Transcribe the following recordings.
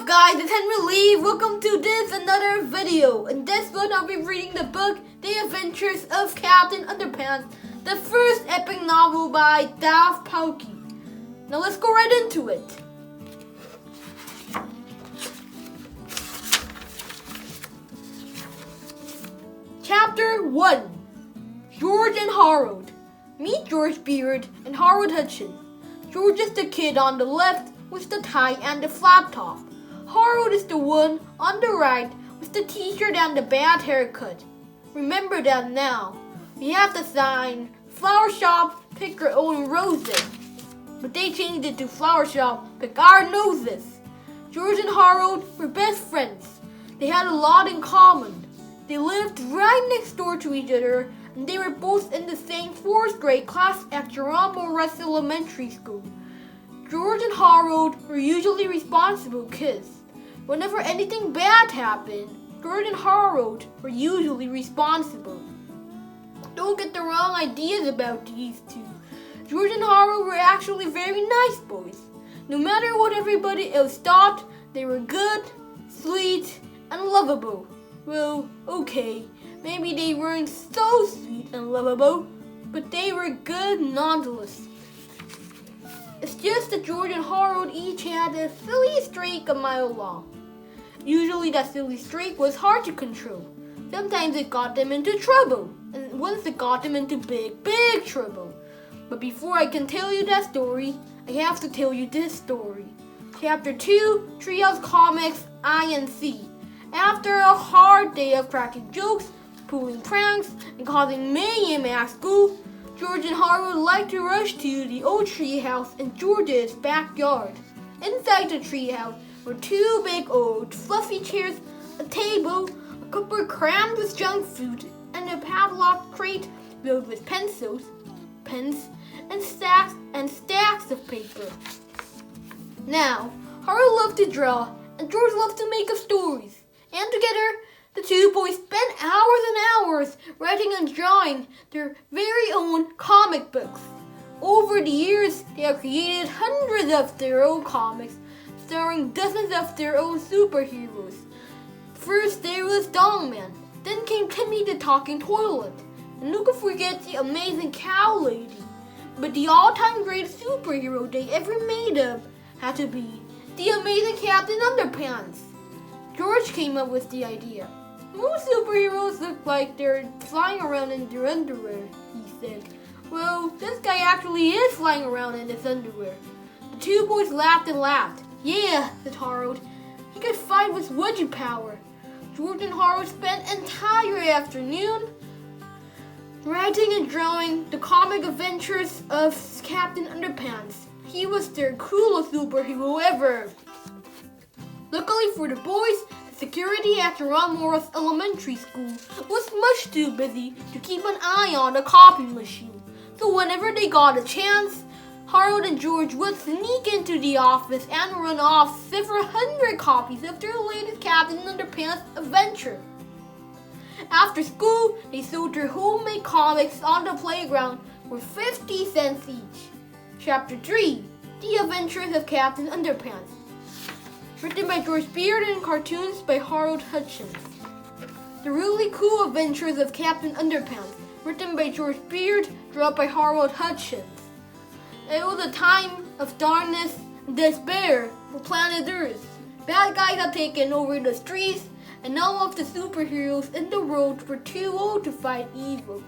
up guys, it's Henry Lee. Welcome to another video. In this one I'll be reading the book The Adventures of Captain Underpants, the first epic novel by Daft Punk. Now let's go right into it. Chapter 1. George and Harold. Meet George Beard and Harold Hutchins. George is the kid on the left with the tie and the flat top. Harold is the one on the right with the t-shirt and the bad haircut. Remember that now. We have the sign, Flower Shop, Pick Your Own Roses. But they changed it to Flower Shop, Pick Our Noses. George and Harold were best friends. They had a lot in common. They lived right next door to each other, and they were both in the same 4th grade class at Geronimo Russ Elementary School. George and Harold were usually responsible kids. Whenever anything bad happened, George and Harold were usually responsible. Don't get the wrong ideas about these two. George and Harold were actually very nice boys. No matter what everybody else thought, they were good, sweet, and lovable. Well, okay, maybe they weren't so sweet and lovable, but they were good nonetheless. It's just that George and Harold each had a silly streak a mile long. Usually that silly streak was hard to control. Sometimes it got them into trouble, and once it got them into big trouble. But before I can tell you that story, I have to tell you this story. Chapter 2, Treehouse Comics INC. After a hard day of cracking jokes, pulling pranks, and causing mayhem at school, George and Harold liked to rush to the old treehouse in George's backyard. Inside the treehouse were 2 big old fluffy chairs, a table, a cupboard crammed with junk food, and a padlocked crate filled with pencils, pens, and stacks of paper. Now, Harold loved to draw, and George loved to make up stories. And together, the 2 boys spent hours and hours writing and drawing their very own comic books. Over the years, they have created hundreds of their own comics, starring dozens of their own superheroes. First there was Dongman, then came Timmy the Talking Toilet, and who could forget the Amazing Cow Lady? But the all-time greatest superhero they ever made up had to be the Amazing Captain Underpants. George came up with the idea. Most superheroes look like they're flying around in their underwear, he said. Well, this guy actually is flying around in his underwear. The 2 boys laughed and laughed. Yeah, said Harold. He could fight with wedgie power. George and Harold spent an entire afternoon writing and drawing the comic adventures of Captain Underpants. He was their coolest superhero ever. Luckily for the boys, the security at Geronimo Russ Elementary School was much too busy to keep an eye on the copy machine. So whenever they got a chance, Harold and George would sneak into the office and run off several hundred copies of their latest Captain Underpants adventure. After school, they sold their homemade comics on the playground for 50 cents each. Chapter 3, The Adventures of Captain Underpants. Written by George Beard and cartoons by Harold Hutchins. The Really Cool Adventures of Captain Underpants. Written by George Beard, drawn by Harold Hutchins. It was a time of darkness and despair for planet Earth. Bad guys had taken over the streets, and none of the superheroes in the world were too old to fight evil.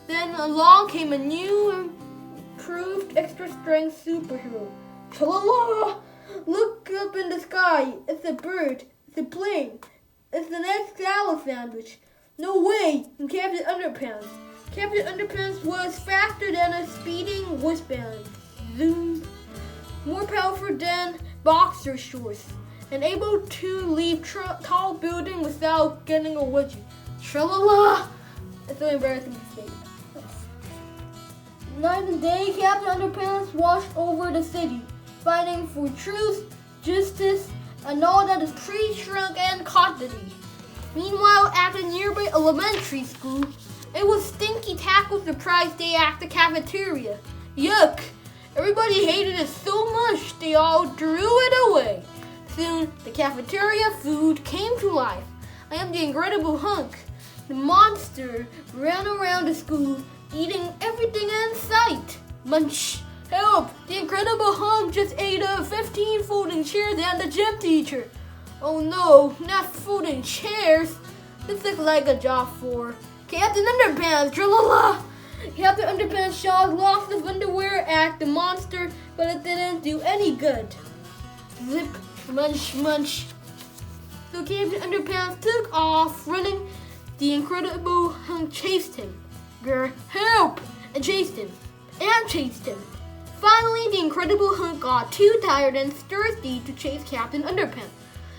Then along came a new, improved, extra-strength superhero. Tra-la-la! Look up in the sky. It's a bird. It's a plane. It's the next salad sandwich. No way! I'm Captain Underpants. Captain Underpants was faster than a speeding wristband. Zoom. More powerful than boxer shorts. And able to leap tall buildings without getting a wedgie. Tra-la-la! It's so embarrassing to say. Night and day, Captain Underpants watched over the city, fighting for truth, justice, and all that is tree, trunk, and custody. Meanwhile, at the nearby elementary school, it was Stinky Tackle's surprise day at the cafeteria. Yuck! Everybody hated it so much they all threw it away. Soon, the cafeteria food came to life. I am the Incredible Hunk. The monster ran around the school, eating everything in sight. Munch! Help! The Incredible Hunk just ate 15 folding chairs and the gym teacher. Oh no, not folding chairs. This looks like a job for Captain Underpants. Tralala! Captain Underpants shot lost his underwear at the monster, but it didn't do any good. Zip, munch, munch. So Captain Underpants took off running. The Incredible Hunk chased him. Grr, help! And chased him. And chased him. Finally, the Incredible Hunk got too tired and thirsty to chase Captain Underpants.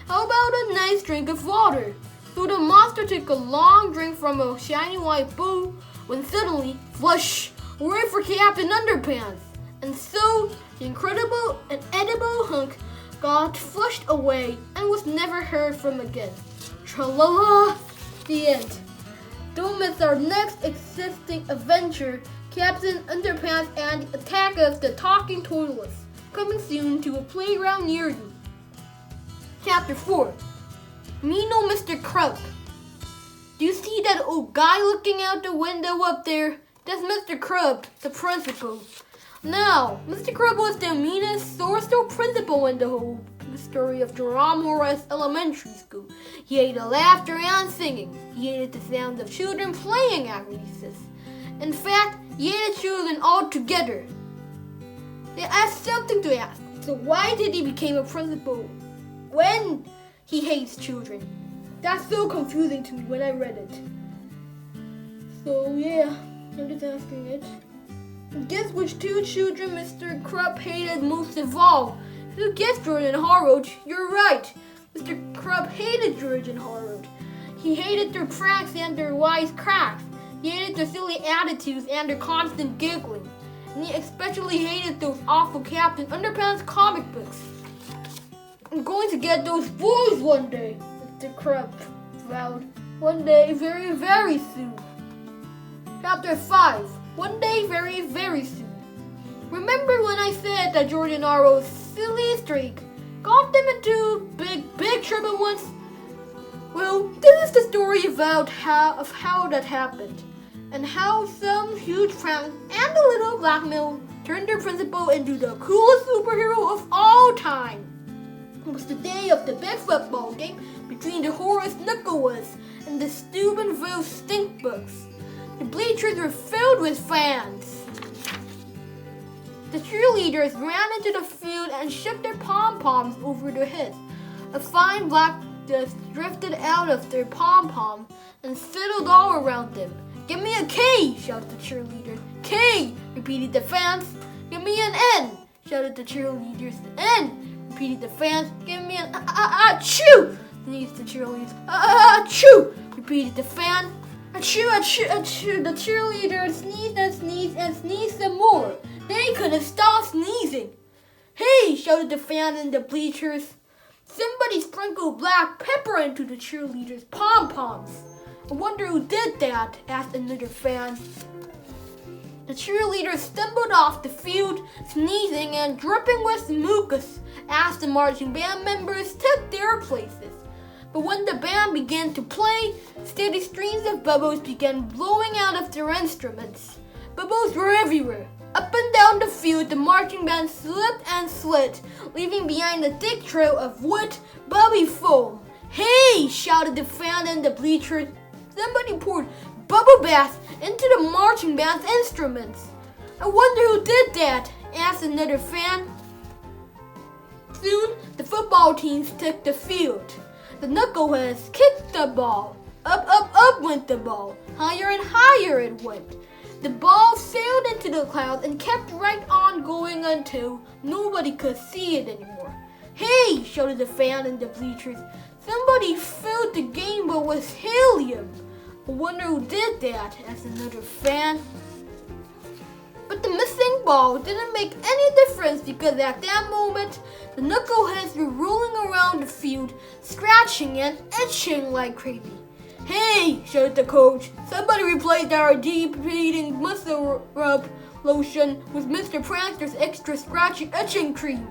How about a nice drink of water? So the monster took a long drink from a shiny white bowl when suddenly, flush, right for Captain Underpants. And so, the Incredible and Edible Hunk got flushed away and was never heard from again. Tra-la-la! The end. Don't miss our next existing adventure, Captain Underpants and the Attack of the Talking Toilets, coming soon to a playground near you. Chapter 4. Me no Mr. Crump. Do you see that old guy looking out the window up there? That's Mr. Crump, the principal. Now, Mr. Crump was the meanest sourced principal in the whole story of Jerome Morris Elementary School. He hated laughter and singing. He hated the sound of children playing at recess. In fact, he hated children altogether. They asked something to ask. So why did he become a principal when he hates children? That's so confusing to me when I read it. So yeah, I'm just asking it. Guess which two children Mr. Crump hated most of all? You guessed George and Harold. You're right. Mr. Crump hated George and Harold. He hated their pranks and their wise cracks. He hated their silly attitudes and their constant giggling. And he especially hated those awful Captain Underpants comic books. I'm going to get those boys one day, Mr. Crump vowed. One day, very, very soon. Chapter 5. One day, very, very soon. Remember when I said that George and Harold's silly streak got them into big trouble once? Well, this is the story about how that happened, and how some huge prank and a little blackmail turned their principal into the coolest superhero of all time. It was the day of the big football game between the Horace Knucklewoods and the Steubenville Stinkbooks. The bleachers were filled with fans. The cheerleaders ran into the field and shook their pom-poms over their heads. A fine black dust drifted out of their pom-poms and settled all around them. "Give me a K!" shouted the cheerleaders. "K!" repeated the fans. "Give me an N!" shouted the cheerleaders. "N!" repeated the fans. "Give me an achoo!" sneezed the cheerleaders. "Achoo!" repeated the fan. "Achoo, achoo, achoo!" The cheerleaders sneezed and sneezed and sneezed some more. They couldn't stop sneezing. "Hey!" shouted the fan in the bleachers. "Somebody sprinkled black pepper into the cheerleaders' pom-poms." "I wonder who did that?" asked another fan. The cheerleaders stumbled off the field, sneezing and dripping with mucus, as the marching band members took their places. But when the band began to play, steady streams of bubbles began blowing out of their instruments. Bubbles were everywhere. Up and down the field, the marching band slipped and slid, leaving behind a thick trail of wet, bubbly foam. "Hey!" shouted the fan in the bleachers. Somebody poured bubble baths into the marching band's instruments. "I wonder who did that?" asked another fan. Soon, the football teams took the field. The knuckleheads kicked the ball. Up, up, up went the ball. Higher and higher it went. The ball sailed into the clouds and kept right on going until nobody could see it anymore. "Hey!" shouted the fan in the bleachers. "Somebody filled the game ball with helium." "I wonder who did that?" asked another fan. But the missing ball didn't make any difference because at that moment, the knuckleheads were rolling around the field, scratching and itching like crazy. "Hey!" shouted the coach. "Somebody replaced our deep-eating muscle rub lotion with Mr. Prankster's extra scratchy itching cream."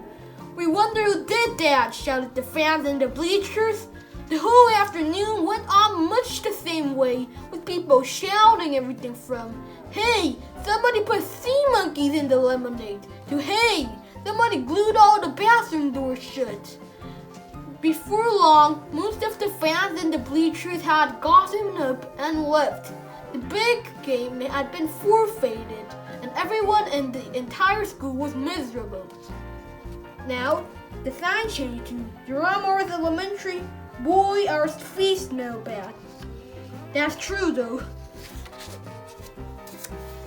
We wonder who did that, shouted the fans in the bleachers. The whole afternoon went on much the same way, with people shouting everything from, "Hey, somebody put sea monkeys in the lemonade," to, "Hey, somebody glued all the bathroom doors shut." Before long, most of the fans in the bleachers had gotten up and left. The big game had been forfeited, and everyone in the entire school was miserable. Now, the sign changed to Jerome Elementary, boy, our feet smell bad. That's true though.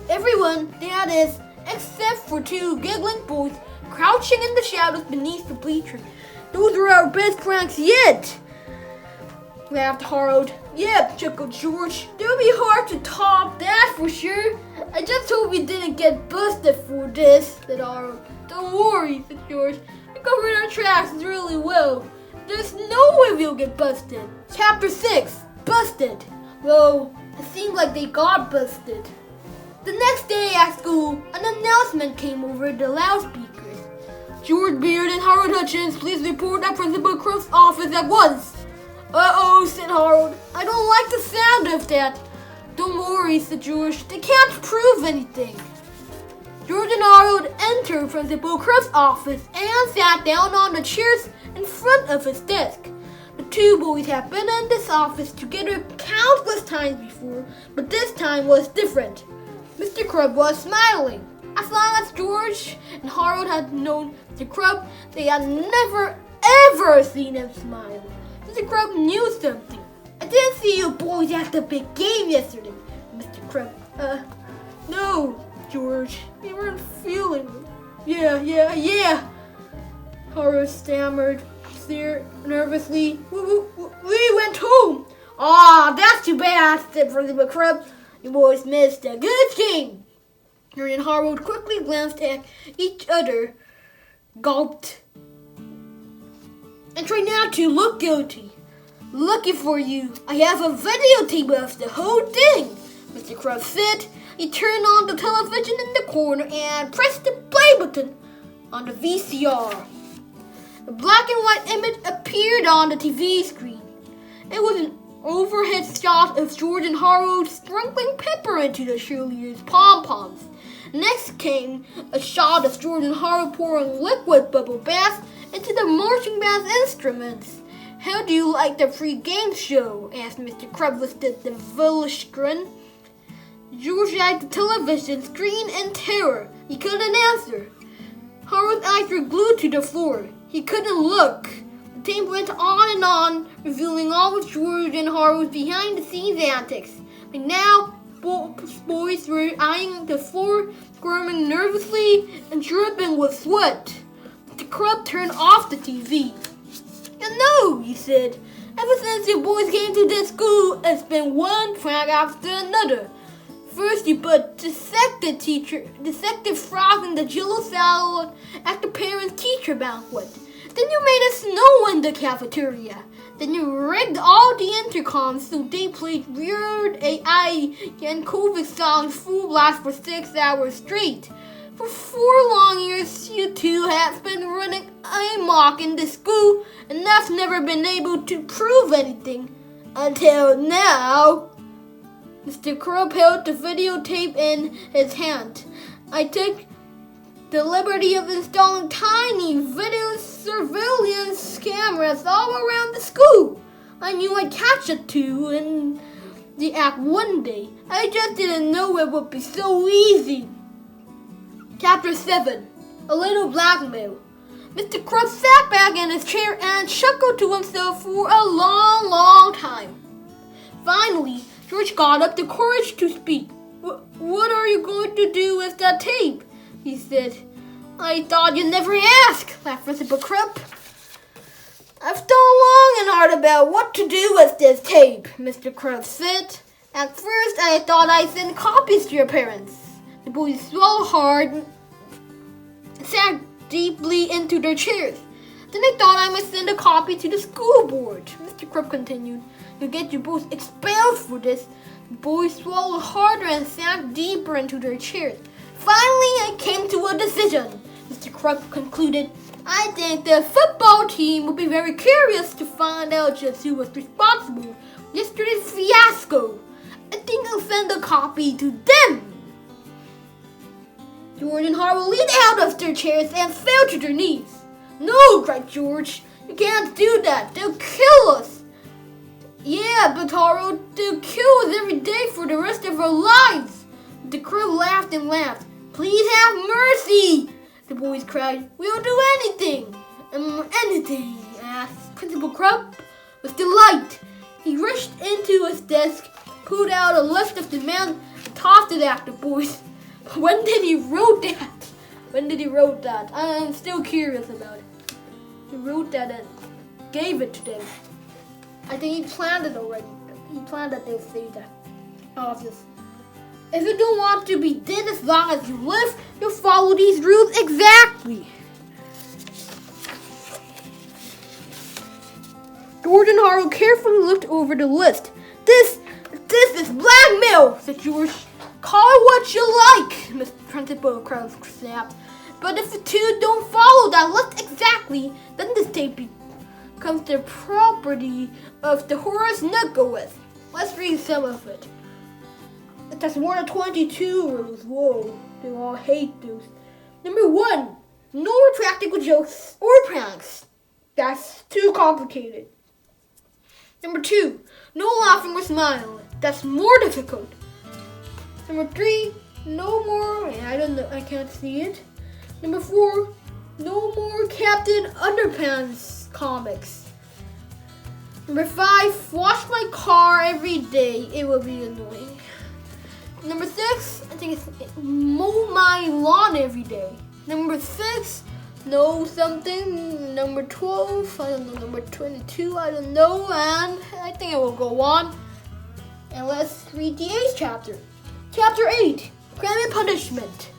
Everyone, that is, except for two giggling boys crouching in the shadows beneath the bleachers. "Those are our best pranks yet," laughed Harold. "Yep," chuckled George. "It'll be hard to top that for sure. I just hope we didn't get busted for this," said Harold. "Don't worry," said George. "We covered our tracks really well. There's no way we'll get busted." Chapter 6, Busted. Well, it seemed like they got busted. The next day at school, an announcement came over the loudspeakers. "George Beard and Harold Hutchins, please report at Principal Croft's office at once." "Uh-oh," said Harold. "I don't like the sound of that." "Don't worry," said George. "They can't prove anything." George and Harold entered Principal Croft's office and sat down on the chairs in front of his desk. The two boys had been in this office together countless times before, but this time was different. Mr. Crumb was smiling. As long as George and Harold had known Mr. Crumb, they had never ever seen him smile. Mr. Crumb knew something. "I didn't see you boys at the big game yesterday, Mr. Crumb." No, George, we weren't feeling it." Yeah. Harold stammered, stared nervously. We went home." "Aw, that's too bad," said Principal Crumb. "You boys missed a good game." George and Harold quickly glanced at each other, gulped, and tried not to look guilty. "Lucky for you, I have a videotape of the whole thing," Mr. Crumb said. He turned on the television in the corner and pressed the play button on the VCR. A black and white image appeared on the TV screen. It was an overhead shot of George and Harold sprinkling pepper into the cheerleaders' pom-poms. Next came a shot of George and Harold pouring liquid bubble baths into the marching band instruments. "How do you like the pre-game show?" asked Mr. Crumb with a devilish grin. George eyed the television screen in terror. He couldn't answer. Harold's eyes were glued to the floor. He couldn't look. The tape went on, revealing all of George and Harold's behind-the-scenes antics. But now, both boys were eyeing the floor, squirming nervously and dripping with sweat. The Crumb turned off the TV. "You know," he said, "ever since you boys came to this school, it's been one prank after another. First, you put dissected frogs in the Jello salad at the parent-teacher banquet. Then you made us snow in the cafeteria. Then you rigged all the intercoms so they played Weird AI and COVID songs full blast for 6 hours straight. For 4 long years, you two have been running amok in the school, and I've never been able to prove anything. Until now." Mr. Crumb held the videotape in his hand. "I took the liberty of installing tiny video surveillance cameras all around the school. I knew I'd catch it too in the act one day. I just didn't know it would be so easy." Chapter 7, A Little Blackmail. Mr. Crumb sat back in his chair and chuckled to himself for a long time. Finally, George got up the courage to speak. What are you going to do with that tape?" he said. "I thought you'd never ask," laughed Principal Crumb. "I've thought long and hard about what to do with this tape," Mr. Crumb said. "At first, I thought I'd send copies to your parents." The boys swallowed hard and sank deeply into their chairs. "Then I thought I might send a copy to the school board," Mr. Crumb continued. "You'll get you both expelled for this." The boys swallowed harder and sank deeper into their chairs. "Finally, I came to a decision," Mr. Crumb concluded. I think the football team will be very curious to find out just who was responsible for yesterday's fiasco. I think I'll send a copy to them. George and Harold leaned out of their chairs and fell to their knees. No, cried George. You can't do that. They'll kill us. Yeah, but Harold, they'll kill us every day for the rest of our lives. The crew laughed and laughed. Please have mercy, the boys cried. We'll do anything. Anything, asked Principal Crump with delight. He rushed into his desk, pulled out a list of demands, and tossed it at the boys. When did he wrote that? I'm still curious about it. He wrote that and gave it to them. I think he planned it already. He planned that they'll say that. Obvious. If you don't want to be dead as long as you live, you'll follow these rules exactly. George and Harold carefully looked over the list. This is blackmail, said George. Call it what you like, Miss Principal Crump snapped. But if the two don't follow that list exactly, then the state becomes the property of the Horace Knucklehead. Let's read some of it. It has more than 22 rules. Whoa, they all hate those. Number 1, no practical jokes or pranks. That's too complicated. Number 2, no laughing or smiling. That's more difficult. Number 3, no more, I don't know, I can't see it. Number 4, no more Captain Underpants comics. Number 5, wash my car every day. It will be annoying. Number 6, I think it's mow my lawn every day. Number 6, know something. Number 12, I don't know. Number 22, I don't know. And I think it will go on. And let's read the 8th chapter. Chapter 8, Grammy Punishment.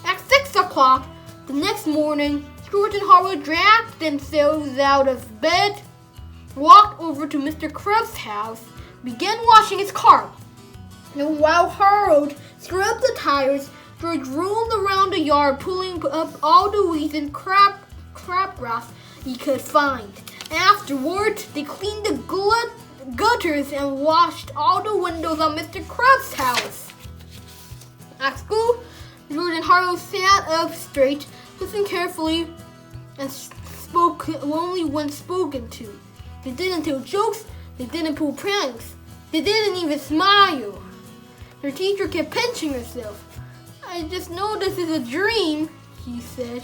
At 6 o'clock the next morning, George and Harold dragged themselves out of bed, walked over to Mr. Crump's house, began washing his car. And while Harold scrubbed the tires, George rolled around the yard, pulling up all the weeds and crabgrass he could find. Afterward, they cleaned the gutters and washed all the windows on Mr. Crump's house. At school, George and Harold sat up straight, listened carefully, and spoke only when spoken to. They didn't tell jokes, they didn't pull pranks, they didn't even smile. Their teacher kept pinching herself. I just know this is a dream, she said.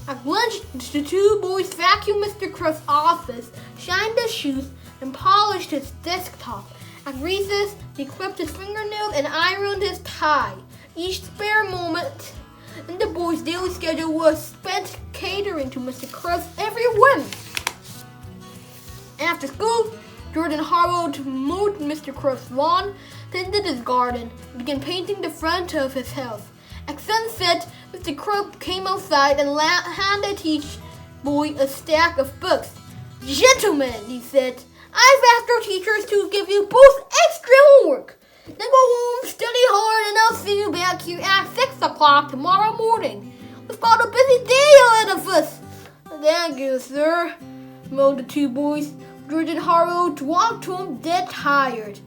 At lunch, the two boys vacuumed Mr. Crump's office, shined his shoes, and polished his desktop. At recess, they clipped his fingernails and ironed his tie. Each spare moment in the boys' daily schedule was spent catering to Mr. Crump's every whim. After school, George and Harold mowed Mr. Crump's lawn, tended his garden, and began painting the front of his house. At sunset, Mr. Crump came outside and handed each boy a stack of books. Gentlemen, he said, I've asked our teachers to give you both extra homework. Then go home, study hard, and I'll see you back here at 6 o'clock tomorrow morning. We've got a busy day ahead of us. Thank you, sir, moaned the two boys. George and Harold walked home dead tired.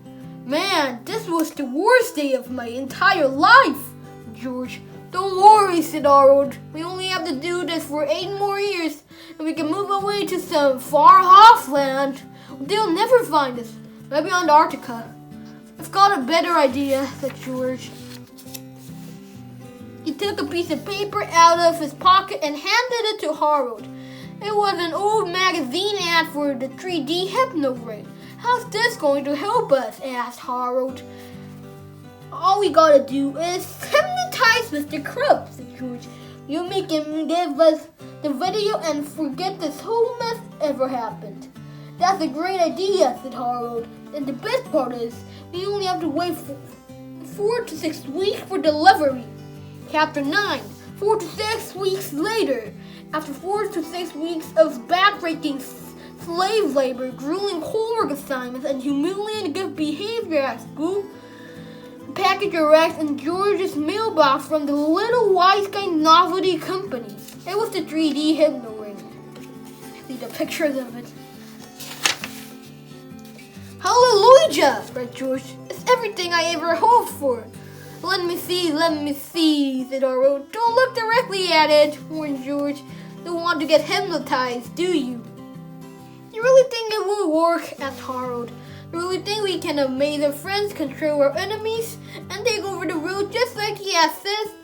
Man, this was the worst day of my entire life, George. Don't worry, said Harold. We only have to do this for 8 more years, and we can move away to some far-off land. They'll never find us. Maybe Antarctica. I've got a better idea, said George. He took a piece of paper out of his pocket and handed it to Harold. It was an old magazine ad for the 3D Hypno ring. How's this going to help us? Asked Harold. All we gotta do is hypnotize Mr. Crump, said George. You make him give us the video and forget this whole mess ever happened. That's a great idea, said Harold. And the best part is, we only have to wait 4 to 6 weeks for delivery. Chapter 9, 4 to 6 weeks later. After 4 to 6 weeks of backbreaking slave labor, grueling homework assignments, and humiliating good behavior at school, the package arrived in George's mailbox from the Little Wise Guy Novelty Company. It was the 3D Hypno ring. see the pictures of it. Hallelujah, cried George. It's everything I ever hoped for. Let me see, said Harold. Don't look directly at it, warned George. Don't want to get hypnotized, do you? You really think it will work? Asked Harold. You really think we can amaze our friends, control our enemies, and take over the world just like he has said?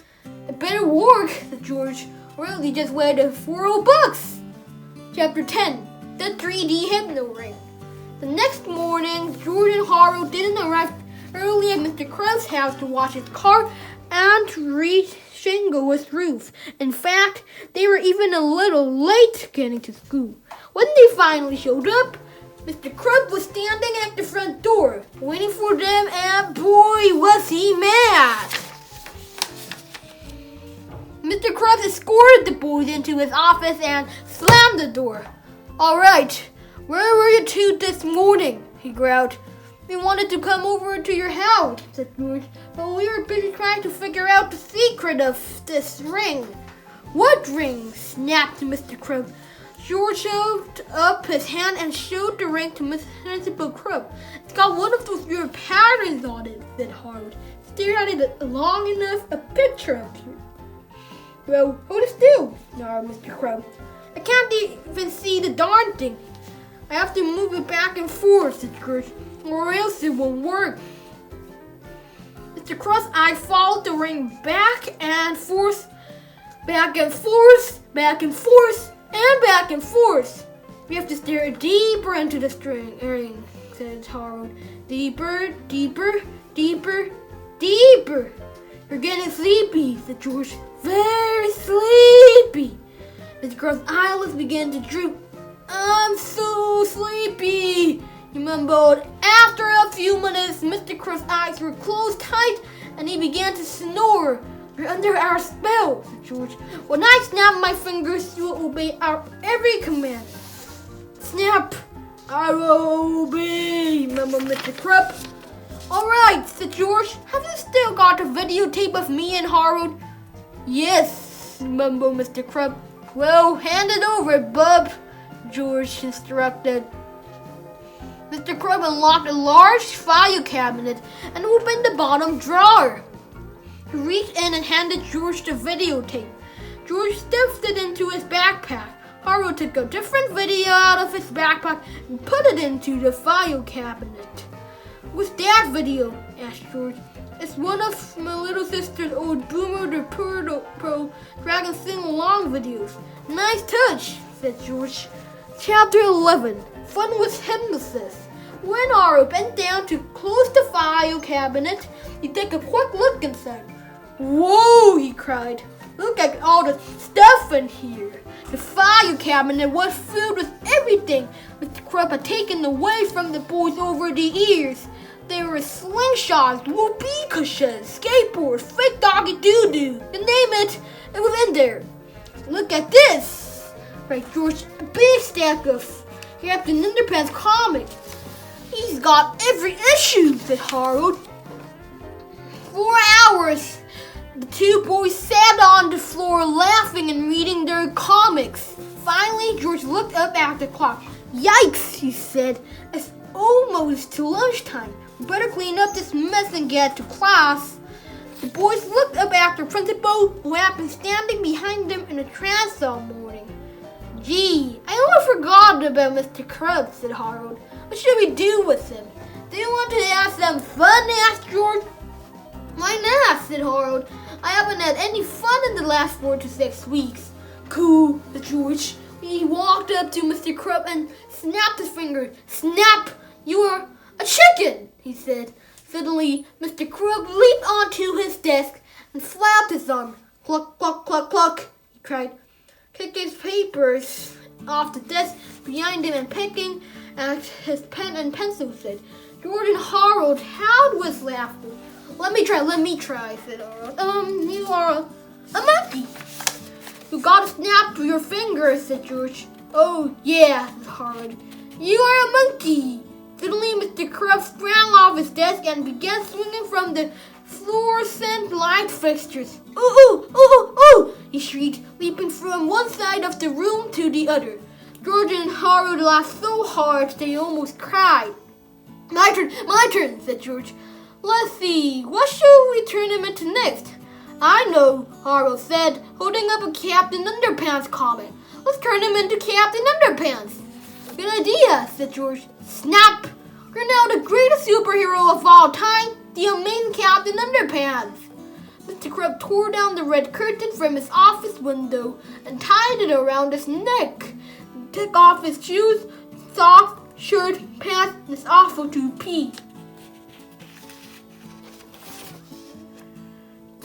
It better work, said George, or else you just wear the $4 Chapter 10, The 3D Hypno Ring. The next morning, George and Harold didn't arrive early at Mr. Krabs' house to wash his car and to re-shingle his roof. In fact, they were even a little late getting to school. When they finally showed up, Mr. Krabs was standing at the front door, waiting for them, and boy, was he mad! Mr. Krabs escorted the boys into his office and slammed the door. All right, where were you two this morning? He growled. We wanted to come over to your house, said George, but we were busy trying to figure out the secret of this ring. What ring? Snapped Mr. Krabs. George shoved up his hand and showed the ring to Miss Principal Krabs. It's got one of those weird patterns on it, said Harold. Stared at it long enough, a picture appeared. Well, hold it still, snarled Mr. Krabs. I can't even see the darn thing. I have to move it back and forth, said George, or else it won't work. Mr. Krabs' eye followed the ring back and forth, back and forth, back and forth, and back and forth. We have to stare deeper into the ring, said Harold. Deeper, deeper, deeper, deeper. You're getting sleepy, said George. Very sleepy. Mr. Krabs' eyelids began to droop. I'm so sleepy, he mumbled. After a few minutes, Mr. Krabs' eyes were closed tight and he began to snore. You're under our spell, said George. When I snap my fingers, you will obey our every command. Snap! I will obey, mumbled Mr. Krabs. All right, said George. Have you still got a videotape of me and Harold? Yes, mumbled Mr. Krabs. Well, hand it over, bub, George instructed. Mr. Krabs unlocked a large file cabinet and opened the bottom drawer. He reached in and handed George the videotape. George stuffed it into his backpack. Harold took a different video out of his backpack and put it into the file cabinet. What's that video? Asked George. It's one of my little sister's old Boomer the Pro Dragon sing-along videos. Nice touch, said George. Chapter 11, Fun with Hypnosis. When Harold bent down to close the file cabinet, he took a quick look inside. Whoa, he cried. Look at all the stuff in here. The file cabinet was filled with everything Mr. Krabs had taken away from the boys over the years. There were slingshots, whoopee cushions, skateboards, fake doggy doo-doo. You name it, it was in there. Look at this, cried George. A big stack of Captain Underpants comics. He's got every issue, said Harold. 4 hours. The two boys sat on the floor laughing and reading their comics. Finally, George looked up at the clock. Yikes, he said. It's almost to lunchtime. We better clean up this mess and get to class. The boys looked up at the principal, who had been standing behind them in a trance all morning. Gee, I almost forgot about Mr. Krabs, said Harold. What should we do with him? Do you want to have some fun? Asked George. Why not? Said Harold. I haven't had any fun in the last 4 to 6 weeks. Cool, said George. He walked up to Mr. Krabs and snapped his finger. Snap! You're a chicken, he said. Suddenly, Mr. Krabs leaped onto his desk and flapped his arm. Cluck, cluck, cluck, cluck, he cried. Kicked his papers off the desk behind him and picking at his pen and pencil, said. George and Harold howled with laughter. Let me try, said Harold. You are a monkey. You gotta snap through your fingers, said George. Oh, yeah, said Harold. You are a monkey. Suddenly, Mr. Krabs sprang off his desk and began swinging from the fluorescent light fixtures. Ooh, ooh, ooh, ooh, he shrieked, leaping from one side of the room to the other. George and Harold laughed so hard they almost cried. My turn, said George. Let's see, what shall we turn him into next? I know, Harold said, holding up a Captain Underpants comic. Let's turn him into Captain Underpants. Good idea, said George. Snap! You're now the greatest superhero of all time, the amazing Captain Underpants. Mr. Crab tore down the red curtain from his office window and tied it around his neck. He took off his shoes, socks, shirt, pants, and his awful toupee.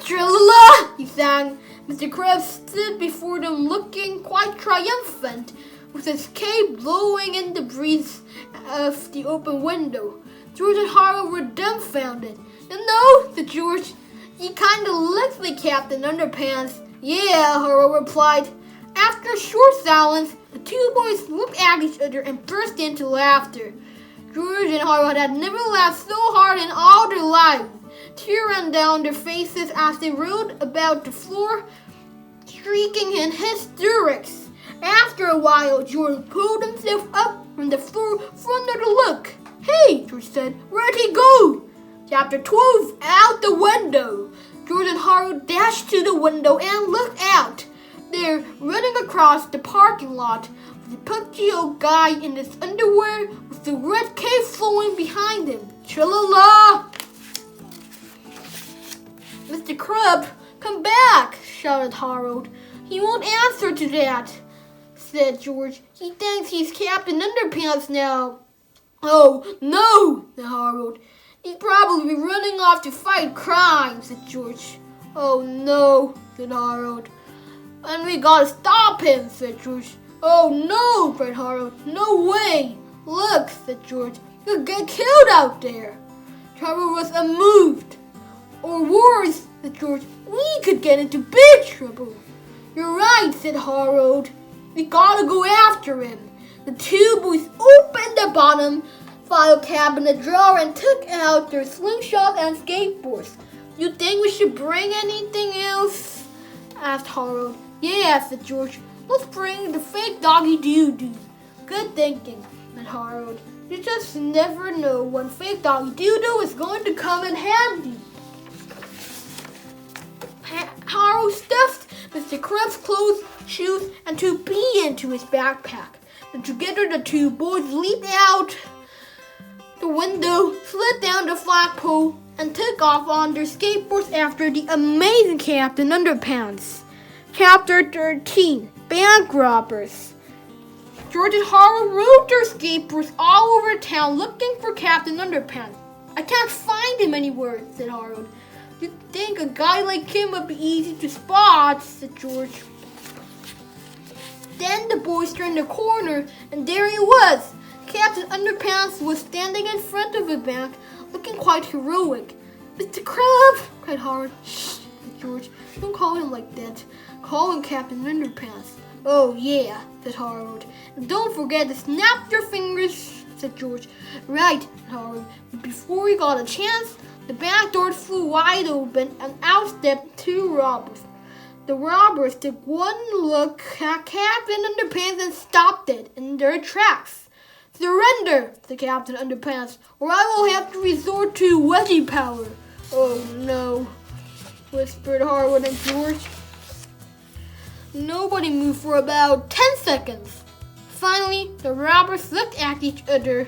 Tra-la-la, he sang. Mr. Crab stood before them looking quite triumphant, with his cape blowing in the breeze of the open window. George and Harold were dumbfounded. You know, said George, he kinda looks like Captain Underpants. Yeah, Harold replied. After a short silence, the two boys looked at each other and burst into laughter. George and Harold had never laughed so hard in all their lives. Tears ran down their faces as they rolled about the floor, shrieking in hysterics. After a while, George pulled himself up from the floor for another look. Hey, George said, where'd he go? Chapter 12, out the window. George and Harold dashed to the window and looked out. There, running across the parking lot, was a pudgy old guy in his underwear with the red cape flowing behind him. Tra-la-la! Mr. Crab, come back, shouted Harold. He won't answer to that, said George. He thinks he's Captain Underpants now. Oh, no, said Harold. He's probably running off to fight crime, said George. Oh, no, said Harold. And we gotta stop him, said George. Oh, no, cried Harold. No way. Look, said George. You'll get killed out there. Harold was unmoved. Or worse, said George, we could get into big trouble. You're right, said Harold. We gotta go after him. The two boys opened the bottom file cabinet drawer and took out their slingshots and skateboards. You think we should bring anything else? Asked Harold. Yeah, said George. Let's bring the fake doggy doo-doo. Good thinking, said Harold. You just never know when fake doggy doo-doo is going to come in handy. Harold stuffed Mr. Crab's clothes, shoes, and toupee into his backpack. And together the two boys leaped out the window, slid down the flagpole, and took off on their skateboards after the amazing Captain Underpants. Chapter 13, Bank Robbers. George and Harold rode their skateboards all over town looking for Captain Underpants. I can't find him anywhere, said Harold. You'd think a guy like him would be easy to spot, said George. Then the boys turned the corner, and there he was. Captain Underpants was standing in front of the bank, looking quite heroic. Mr. Crab, cried Harold. Shh, said George. Don't call him like that. Call him Captain Underpants. Oh, yeah, said Harold. And don't forget to snap your fingers, said George. Right, said Harold. But before he got a chance, the back door flew wide open, and out stepped two robbers. The robbers took one look at Captain Underpants and stopped it in their tracks. Surrender, said Captain Underpants, or I will have to resort to wedgie power. Oh no, whispered Harold and George. Nobody moved for about 10 seconds. Finally, the robbers looked at each other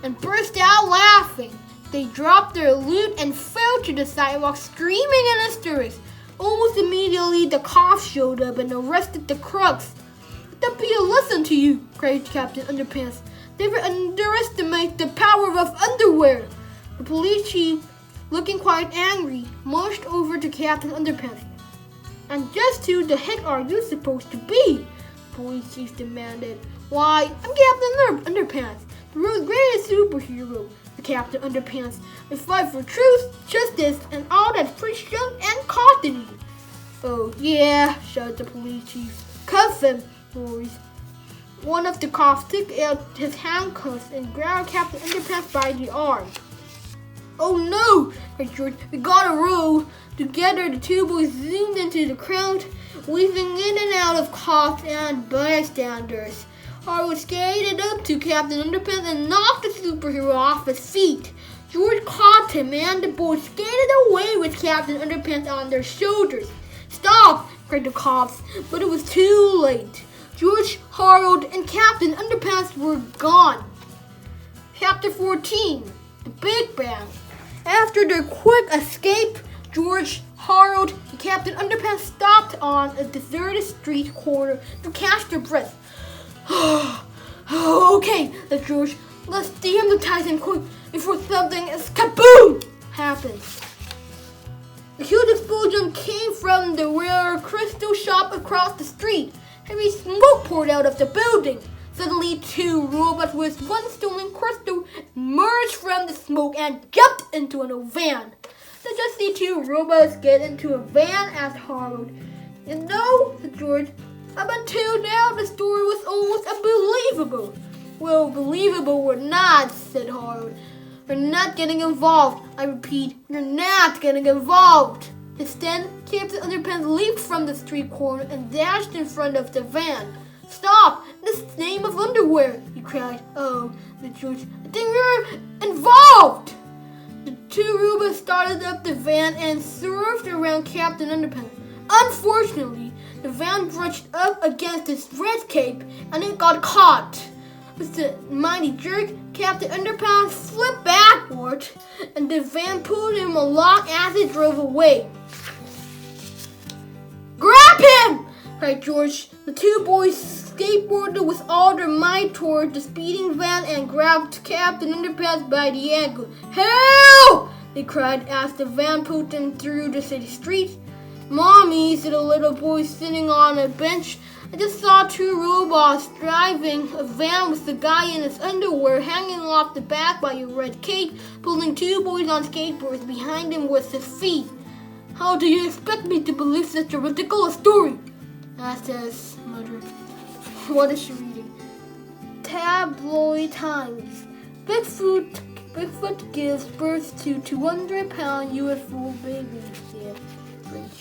and burst out laughing. They dropped their loot and fell to the sidewalk screaming in hysterics. Almost immediately, the cops showed up and arrested the crooks. Let that be a lesson to you, cried Captain Underpants. Never underestimate the power of underwear. The police chief, looking quite angry, marched over to Captain Underpants. And just who the heck are you supposed to be? The police chief demanded. Why, I'm Captain Underpants, the world's greatest superhero. The Captain Underpants. I fight for truth, justice, and all that's precious and costly. Oh yeah, shouted the police chief. Cuff him, boys. One of the cops took out his handcuffs and grabbed Captain Underpants by the arm. Oh no, cried George. We gotta roll. Together, the two boys zoomed into the crowd, weaving in and out of cops and bystanders. Harold skated up to Captain Underpants and knocked the superhero off his feet. George caught him and the boys skated away with Captain Underpants on their shoulders. "Stop!" cried the cops, but it was too late. George, Harold, and Captain Underpants were gone. Chapter 14, The Big Bang. After their quick escape, George, Harold, and Captain Underpants stopped on a deserted street corner to catch their breath. "Okay," said George, "let's dehypnotize him quick before something is kaboom happens." A huge explosion came from the rare crystal shop across the street. Heavy smoke poured out of the building. Suddenly, two robots with one stolen crystal emerged from the smoke and jumped into an old van. "Let's just see two robots get into a van," asked Harold. "You know," said George, "up until now the story was almost unbelievable." "Well, believable or not," said Harold, "we're not getting involved. I repeat, you're not getting involved." Instead, Captain Underpants leaped from the street corner and dashed in front of the van. "Stop! This is the name of underwear!" he cried. "Oh," said George, "I think we're involved!" The two robots started up the van and swerved around Captain Underpants. Unfortunately, the van brushed up against his red cape and it got caught. With a mighty jerk, Captain Underpants flipped backward and the van pulled him along as it drove away. "Grab him!" cried George. The two boys skateboarded with all their might toward the speeding van and grabbed Captain Underpants by the ankle. "Help!" they cried as the van pulled them through the city streets. "Mommy," said a little boy sitting on a bench, "I just saw two robots driving a van with the guy in his underwear hanging off the back by a red cape, pulling two boys on skateboards behind him with his feet." "How do you expect me to believe such a ridiculous story?" asked his mother. What is she reading? Tabloid Times. Bigfoot gives birth to 200-pound UFO baby. Yeah, great.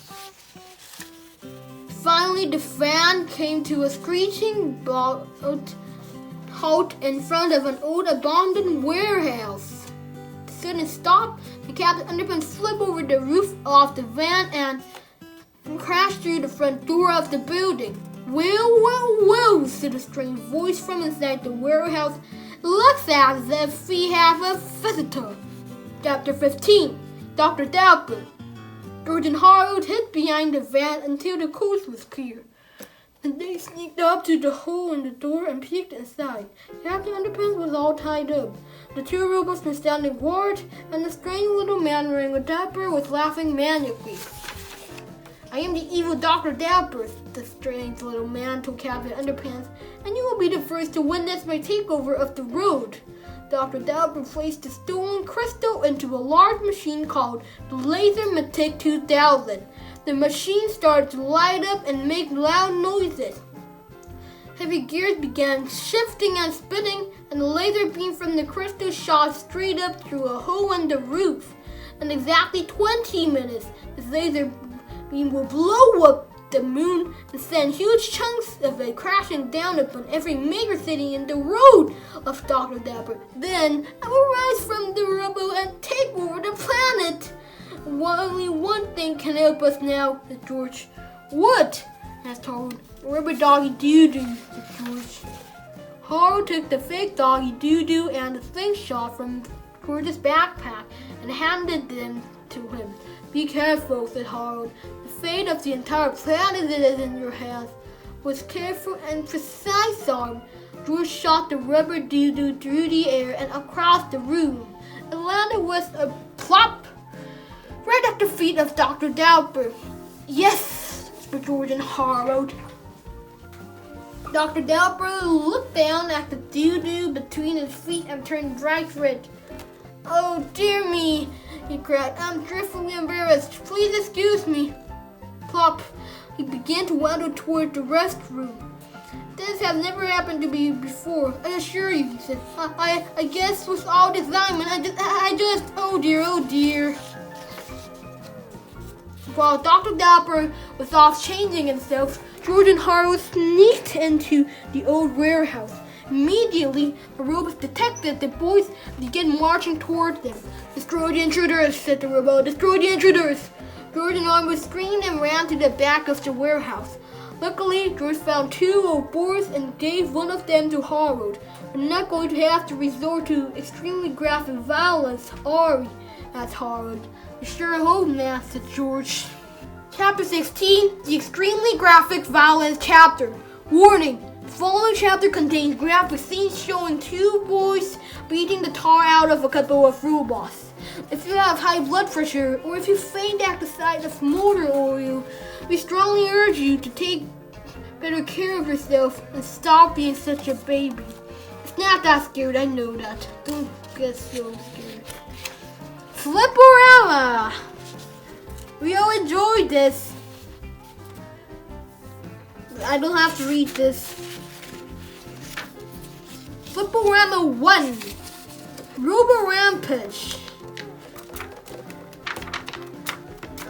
Finally, the van came to a screeching halt in front of an old abandoned warehouse. The sudden stop, the Captain Underpants flipped over the roof of the van and crashed through the front door of the building. Well, said a strange voice from inside the warehouse. "Looks as if we have a visitor." Chapter 15, Dr. Dapper. George and Harold hid behind the van until the coast was clear. Then they sneaked up to the hole in the door and peeked inside. Captain Underpants was all tied up. The two robots were standing guard, and the strange little man wearing a diaper was laughing maniacally. "I am the evil Dr. Dapper," the strange little man told Captain Underpants, "and you will be the first to witness my takeover of the road." Dr. Dapper placed the stolen crystal into a large machine called the Lasermatic 2000. The machine started to light up and make loud noises. Heavy gears began shifting and spinning, and the laser beam from the crystal shot straight up through a hole in the roof. In exactly 20 minutes, this laser beam will blow up the moon and send huge chunks of it crashing down upon every major city in the road of Dr. Dapper. Then I will rise from the rubble and take over the planet. Only one thing can help us now, said George. What? asked Harold. Rubber doggy doo-doo, said George. Harold took the fake doggy doo-doo and the slingshot from George's backpack and handed them to him. Be careful, said Harold. The fate of the entire planet is in your hands. With careful and precise arm, George shot the rubber doo-doo through the air and across the room. It landed with a plop right at the feet of Dr. Dapper. Yes, whispered George and Harold. Dr. Dapper looked down at the doo-doo between his feet and turned bright red. Oh, dear me, he cried. I'm dreadfully embarrassed. Please excuse me. Plop. He began to waddle toward the restroom. This has never happened to me before, I assure you, he said. I guess with all this diamond, I just, oh dear. While Dr. Dapper was off changing himself, George and Harold sneaked into the old warehouse. Immediately, the robots detected the boys and began marching toward them. "Destroy the intruders," said the robot. "Destroy the intruders." George and Armin screamed and ran to the back of the warehouse. Luckily, George found 2 old boys and gave one of them to Harold. "We're not going to have to resort to extremely graphic violence, are we?" asked Harold. "I sure hope not," said George. Chapter 16, the extremely graphic violence chapter. Warning! The following chapter contains graphic scenes showing 2 boys beating the tar out of a couple of robots. If you have high blood pressure or if you faint at the sight of motor oil, we strongly urge you to take better care of yourself and stop being such a baby. It's not that scared, I know that. Don't get so scared. Flipporama! We all enjoyed this. I don't have to read this. Flipporama 1. Robo Rampage.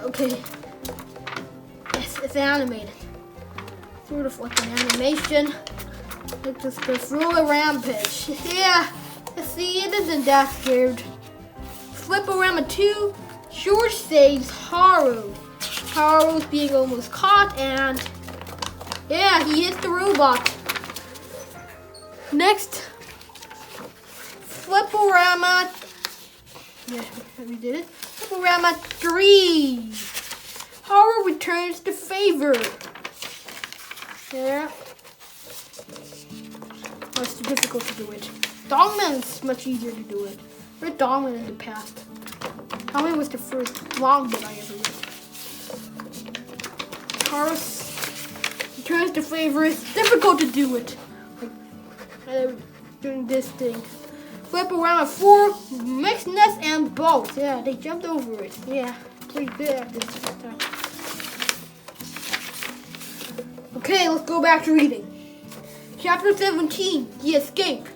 Okay. Yes, it's animated. Sort of like an animation. Like this Robo Rampage. Yeah. See, it isn't that scared. Flipporama 2. George saves Harold. Harold's being almost caught and yeah, he hits the robot. Next, Flipporama. Yeah, we did it. Flipporama 3. Harold returns the favor. Yeah. Oh, it's too difficult to do it. Dogman's much easier to do it. Read Dogman in the past. Dogman was the first long book I ever read. Harold returns the favor. It's difficult to do it. Like doing this thing. Flipporama 4, mixed nest and boats. Yeah, they jumped over it. Yeah, pretty good at this time. Okay, let's go back to reading. Chapter 17, The Escape.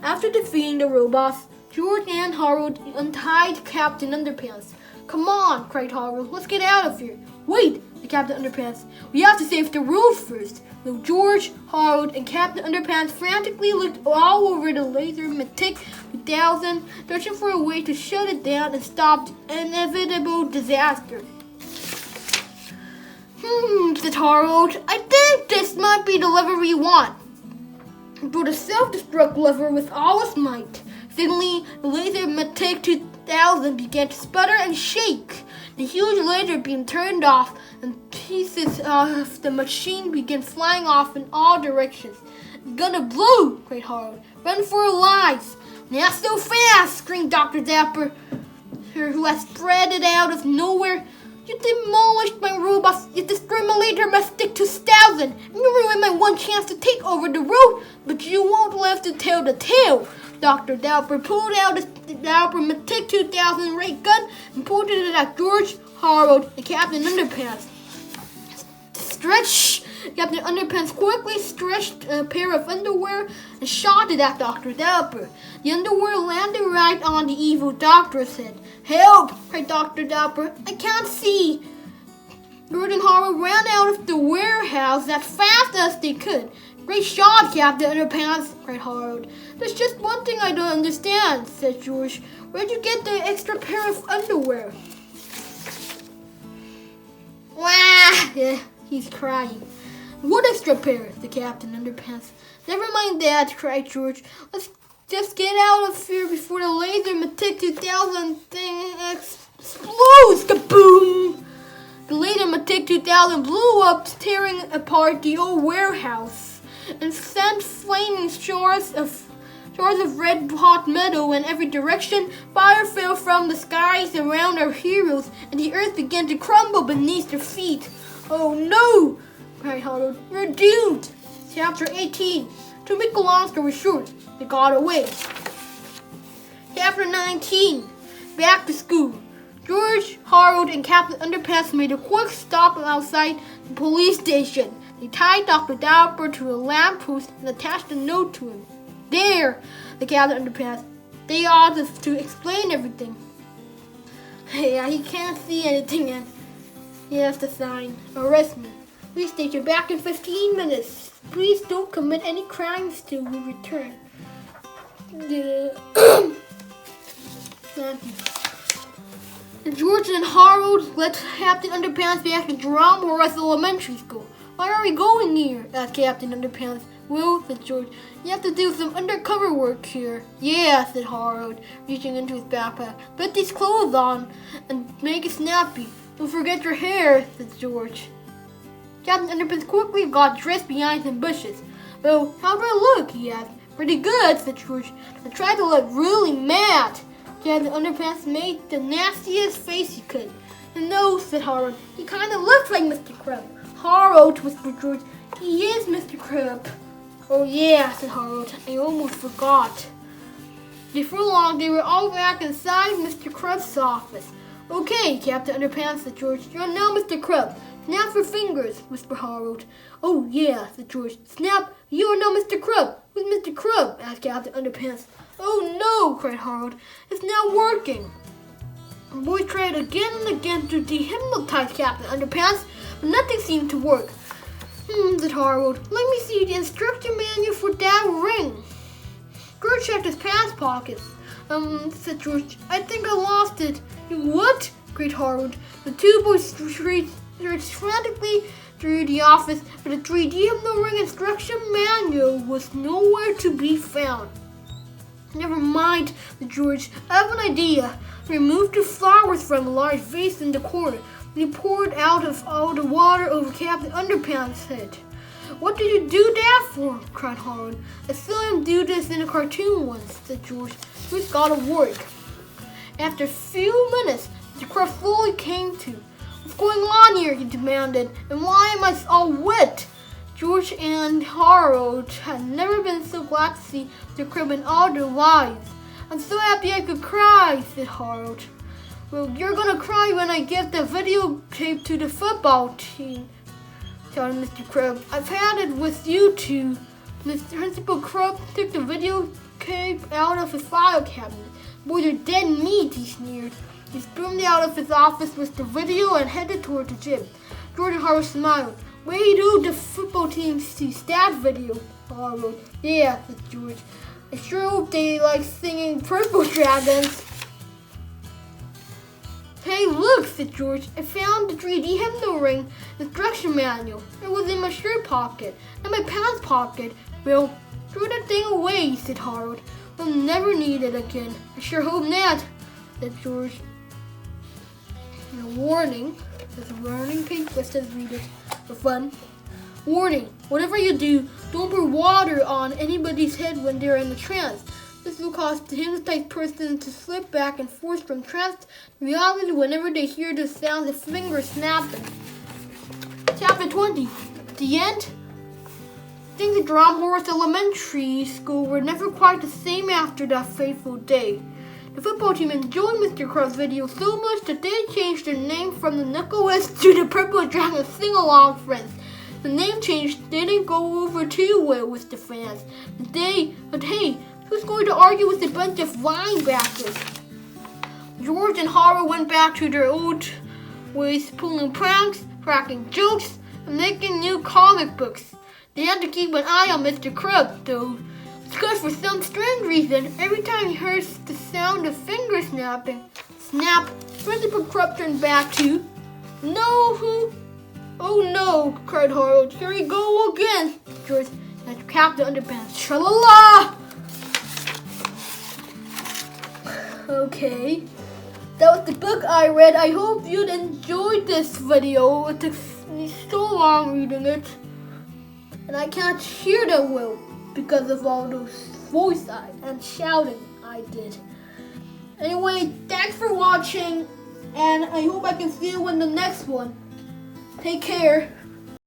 After defeating the robots, George and Harold untied Captain Underpants. "Come on," cried Harold. "Let's get out of here." "Wait," said Captain Underpants. "We have to save the world first." So George, Harold, and Captain Underpants frantically looked all over the laser Mythic 2000, searching for a way to shut it down and stop the inevitable disaster. Said Harold. "I think this might be the lever we want." He pulled a self-destruct lever with all his might. Suddenly, the laser Mythic 2000 began to sputter and shake. The huge laser beam turned off, and pieces of the machine began flying off in all directions. "It's gonna blow!" cried Harold. "Run for our lives!" "Not so fast!" screamed Dr. Dapper, who had spread it out of nowhere. "You demolished my robots, you destroyed my laser Mythic 2000, and you ruined my one chance to take over the world, but you won't live to tell the tale." Dr. Dapper pulled out his Dapper Mythic 2000 ray gun and pointed it at George, Harold, and Captain Underpants. "Stretch!" Captain Underpants quickly stretched a pair of underwear and shot it at Dr. Dapper. The underwear landed right on the evil doctor's head. "Help!" cried Dr. Dapper. "I can't see." George and Harold ran out of the warehouse as fast as they could. "Great shot, Captain Underpants!" cried Harold. "There's just one thing I don't understand," said George. "Where'd you get the extra pair of underwear?" "Wah!" Yeah, he's crying. "What extra pair?" the Captain Underpants. "Never mind that," cried George. "Let's just get out of here before the laser Mythic 2000 thing explodes! Kaboom!" The laser Mythic 2000 blew up, tearing apart the old warehouse and sent flaming shards of red hot metal in every direction. Fire fell from the skies around our heroes, and the earth began to crumble beneath their feet. "Oh no!" cried Harold. "We're doomed!" Chapter 18. To make a long story short, they got away. Chapter 19. Back to school. George, Harold, and Captain Underpants made a quick stop outside the police station. They tied Dr. Dapper to a lamppost and attached a note to him. "There," the Captain Underpants. "They ought to explain everything." Yeah, he can't see anything and he has to sign, "Arrest me." Police station back in 15 minutes. Please don't commit any crimes till we return. George and Harold let Captain Underpants back to Drumhorse Elementary School. Why are we going here? Asked Captain Underpants. Well, said George, you have to do some undercover work here. Yeah, said Harold, reaching into his backpack. Put these clothes on and make it snappy. Don't forget your hair, said George. Captain Underpants quickly got dressed behind some bushes. Well, how do I look? He asked. Pretty good, said George. I tried to look really mad. Captain Underpants made the nastiest face he could. No, said Harold. He kind of looks like Mr. Crumb. Harold, whispered George. He is Mr. Crumb. Oh yeah, said Harold. I almost forgot. Before long, they were all back inside Mr. Crumb's office. Okay, Captain Underpants, said George. You're now Mr. Crumb. Snap your fingers, whispered Harold. Oh yeah, said George. Snap, you are now Mr. Crumb. Who's Mr. Crumb? Asked Captain Underpants. Oh no, cried Harold. It's now working. The boy tried again and again to dehypnotize Captain Underpants, but nothing seemed to work. Said Harold. Let me see the instruction manual for that ring. George checked his pants pockets. Said George. I think I lost it. What? Cried Harold. The two boys searched frantically through the office, but the 3D Hypno ring instruction manual was nowhere to be found. Never mind, said George. I have an idea. He removed the flowers from a large vase in the corner. He poured out of all the water over Captain Underpants' head. What did you do that for? Cried Harold. I saw him do this in a cartoon once, said George. It's gotta work. After a few minutes, the crowd fully came to. What's going on here? He demanded. And why am I all wet? George and Harold had never been so glad to see the crib in all their lives. I'm so happy I could cry, said Harold. Well, you're gonna cry when I give the videotape to the football team, told Mr. Crumb. I've had it with you two. Mr. Principal Crumb took the videotape out of his file cabinet. Boys are dead meat, he sneered. He stormed out of his office with the video and headed toward the gym. George and Harold smiled. Wait till the football team sees that video, Harold. Yeah, said George. I sure hope they like singing Purple Dragons. Hey, look, said George. I found the 3D Hypno ring instruction manual. It was in my shirt pocket and my pants pocket. Well, throw that thing away, said Harold. We'll never need it again. I sure hope not, said George. And a warning. There's a warning page. Let's just read it for fun. Warning. Whatever you do, don't pour water on anybody's head when they're in a trance. This will cause the hypnotized person to slip back and forth from trance to reality whenever they hear the sound of fingers snapping. Chapter 20. The end. Things at Drumhorse Elementary School were never quite the same after that fateful day. The football team enjoyed Mr. Crumb's video so much that they changed their name from the Knuckleheads to the Purple Dragon Sing-Along Friends. The name change didn't go over too well with the fans. But hey, who's going to argue with a bunch of linebackers? George and Harold went back to their old ways, pulling pranks, cracking jokes, and making new comic books. They had to keep an eye on Mr. Crumb, though, because for some strange reason, every time he heard the sound of fingers snapping, snap, Principal Crumb turned back to, Oh no, cried Harold. Here we go again. George and Captain Underpants. Tra-la-la! Okay, that was the book I read. I hope you enjoyed this video. It took me so long reading it. And I can't hear that well because of all those voices and shouting I did. Anyway, thanks for watching. And I hope I can see you in the next one. Take care.